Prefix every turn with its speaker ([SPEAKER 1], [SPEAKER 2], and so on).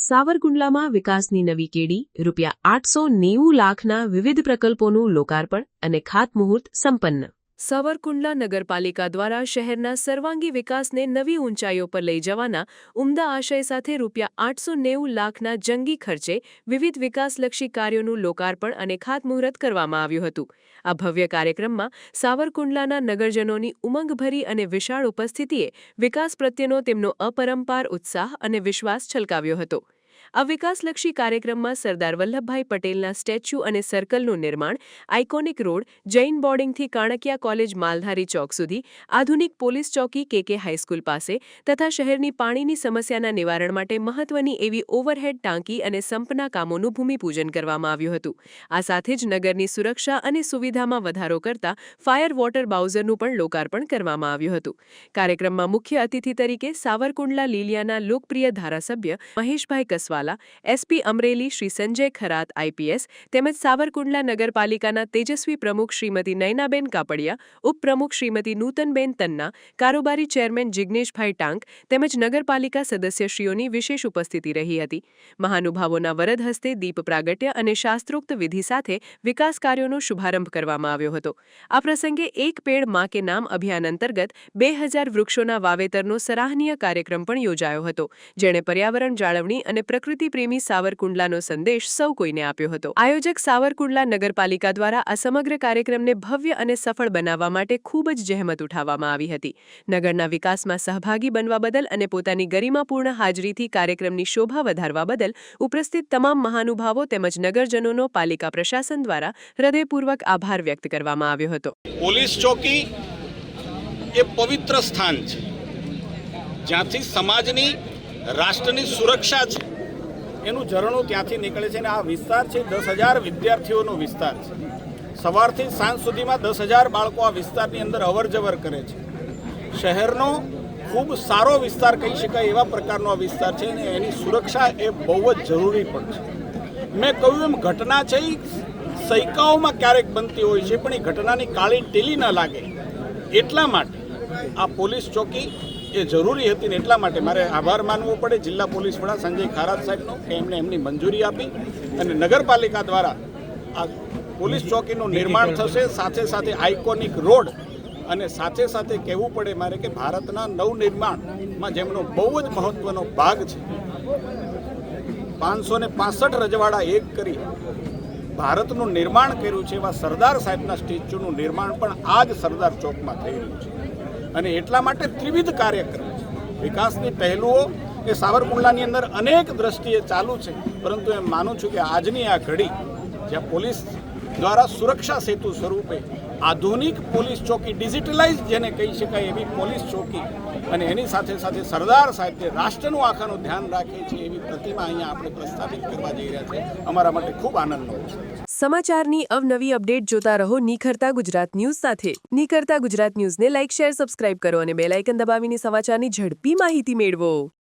[SPEAKER 1] સાવરકુંડલામાં વિકાસની નવી કેડી ₹890 લાખના વિવિધ પ્રકલ્પોનું લોકાર્પણ અને ખાતમુહૂર્ત સંપન્ન। સાવરકુંડલા નગરપાલિકા દ્વારા શહેરના સર્વાંગી વિકાસને નવી ઊંચાઈઓ પર લઈ જવાના ઉમદા આશય સાથે ₹890 લાખના જંગી ખર્ચે વિવિધ વિકાસલક્ષી કાર્યોનું લોકાર્પણ અને ખાતમુહૂર્ત કરવામાં આવ્યું હતું। આ ભવ્ય કાર્યક્રમમાં સાવરકુંડલાના નગરજનોની ઉમંગભરી અને વિશાળ ઉપસ્થિતિએ વિકાસ પ્રત્યેનો તેમનો અપરંપાર ઉત્સાહ અને વિશ્વાસ છલકાવ્યો હતો। આ વિકાસલક્ષી કાર્યક્રમમાં સરદાર વલ્લભભાઈ પટેલના સ્ટેચ્યુ અને સર્કલનું નિર્માણ, આઇકોનિક રોડ, જૈન બોર્ડિંગથી કાણકિયા કોલેજ માલધારી ચોક સુધી, આધુનિક પોલીસ ચોકી KK હાઈસ્કૂલ પાસે તથા શહેરની પાણીની સમસ્યાના નિવારણ માટે મહત્વની એવી ઓવરહેડ ટાંકી અને સંપના કામોનું ભૂમિપૂજન કરવામાં આવ્યું હતું। આ સાથે જ નગરની સુરક્ષા અને સુવિધામાં વધારો કરતા ફાયર વોટર બાઉઝરનું પણ લોકાર્પણ કરવામાં આવ્યું હતું। કાર્યક્રમમાં મુખ્ય અતિથિ તરીકે સાવરકુંડલા લીલિયાના લોકપ્રિય ધારાસભ્ય મહેશભાઈ કસવાલા, SP અમરેલી શ્રી સંજય ખરાત IPS તેમજ સાવરકુંડલા નગરપાલિકાના તેજસ્વી પ્રમુખ શ્રીમતી નયનાબેન કાપડિયા, ઉપપ્રમુખ શ્રીમતી નૂતનબેન તન્ના, કારોબારી ચેરમેન જિગ્નેશભાઈ ટાંક તેમજ નગરપાલિકા સદસ્યશ્રીઓની વિશેષ ઉપસ્થિતિ રહી હતી। મહાનુભાવોના વરદ હસ્તે દીપ પ્રાગટ્ય અને શાસ્ત્રોક્ત વિધિ સાથે વિકાસ કાર્યોનો શુભારંભ કરવામાં આવ્યો હતો। આ પ્રસંગે એક પેડ માં કે નામ અભિયાન અંતર્ગત 2000 વૃક્ષોના વાવેતરનો સરાહનીય કાર્યક્રમ પણ યોજાયો હતો, જેણે પર્યાવરણ જાળવણી અને પ્રકૃતિ પ્રેમી સાવરકુંડલાનો સંદેશ સૌ કોઈને આપ્યો હતો। આયોજક સાવરકુંડલા નગરપાલિકા દ્વારા આ સમગ્ર કાર્યક્રમને ભવ્ય અને સફળ બનાવવા માટે ખૂબ જ જહેમત ઉઠાવવામાં આવી હતી। નગરના વિકાસમાં સહભાગી બનવા બદલ અને પોતાની ગરિમાપૂર્ણ હાજરીથી કાર્યક્રમની શોભા વધારવા બદલ ઉપસ્થિત તમામ મહાનુભાવો તેમજ નગરજનોનો પાલિકા પ્રશાસન દ્વારા હૃદયપૂર્વક આભાર વ્યક્ત કરવામાં આવ્યો હતો।
[SPEAKER 2] પોલીસ ચોકી એ પવિત્ર સ્થાન છે, જ્યાંથી સમાજની રાષ્ટ્રની સુરક્ષા છે એનું ઝરણું ત્યાંથી નીકળે છે। અને આ વિસ્તાર છે 10,000 વિદ્યાર્થીઓનો વિસ્તાર છે। સવારથી સાંજ સુધીમાં 10,000 બાળકો આ વિસ્તારની અંદર અવરજવર કરે છે। શહેરનો ખૂબ સારો વિસ્તાર કહી શકાય એવા પ્રકારનો આ વિસ્તાર છે અને એની સુરક્ષા એ બહુ જ જરૂરી પણ છે। મેં કહ્યું એમ ઘટના છે એ સૈકાઓમાં ક્યારેક બનતી હોય છે, પણ એ ઘટનાની કાળી ટેલી ન લાગે એટલા માટે આ પોલીસ ચોકી એ જરૂરી હતી ને એટલા માટે મારે આભાર માનવો પડે જિલ્લા પોલીસ વડા સંજય ખરાત સાહેબનો કે એમણે એમની મંજૂરી આપી અને નગરપાલિકા દ્વારા આ પોલીસ ચોકીનું નિર્માણ થશે। સાથે સાથે આઇકોનિક રોડ અને સાથે સાથે કહેવું પડે મારે કે ભારતના નવનિર્માણમાં જેમનો બહુ જ મહત્વનો ભાગ છે, 565 રજવાડા એક કરી ભારતનું નિર્માણ કર્યું છે એવા સરદાર સાહેબના સ્ટેચ્યુનું નિર્માણ પણ આ જ સરદાર ચોકમાં થઈ રહ્યું છે। અને એટલા માટે ત્રિવિધ કાર્યક્રમ છે। વિકાસની પહેલુઓ એ સાવરકુંડલાની અંદર અનેક દ્રષ્ટિએ ચાલુ છે, પરંતુ એમ માનું છું કે આજની આ ઘડી જ્યાં પોલીસ દ્વારા સુરક્ષા સેતુ સ્વરૂપે આધુનિક પોલીસ ચોકી, ડિજિટલાઇઝ જેને કહી શકાય એવી પોલીસ ચોકી અને એની સાથે સાથે સરદાર સાહેબ જે રાષ્ટ્રનું આખાનું ધ્યાન રાખે છે એવી પ્રતિમા અહીંયા આપણે પ્રસ્થાપિત કરવા જઈ રહ્યા છે। અમારા માટે ખૂબ આનંદનો છે।
[SPEAKER 1] સમાચારની અવનવી અપડેટ જોતા રહો નિખરતા ગુજરાત ન્યૂઝ સાથે। નિખરતા ગુજરાત ન્યૂઝને લાઇક, શેર, સબસ્ક્રાઇબ કરો અને બેલ આઇકન દબાવીને સમાચારની ઝડપી માહિતી મેળવો।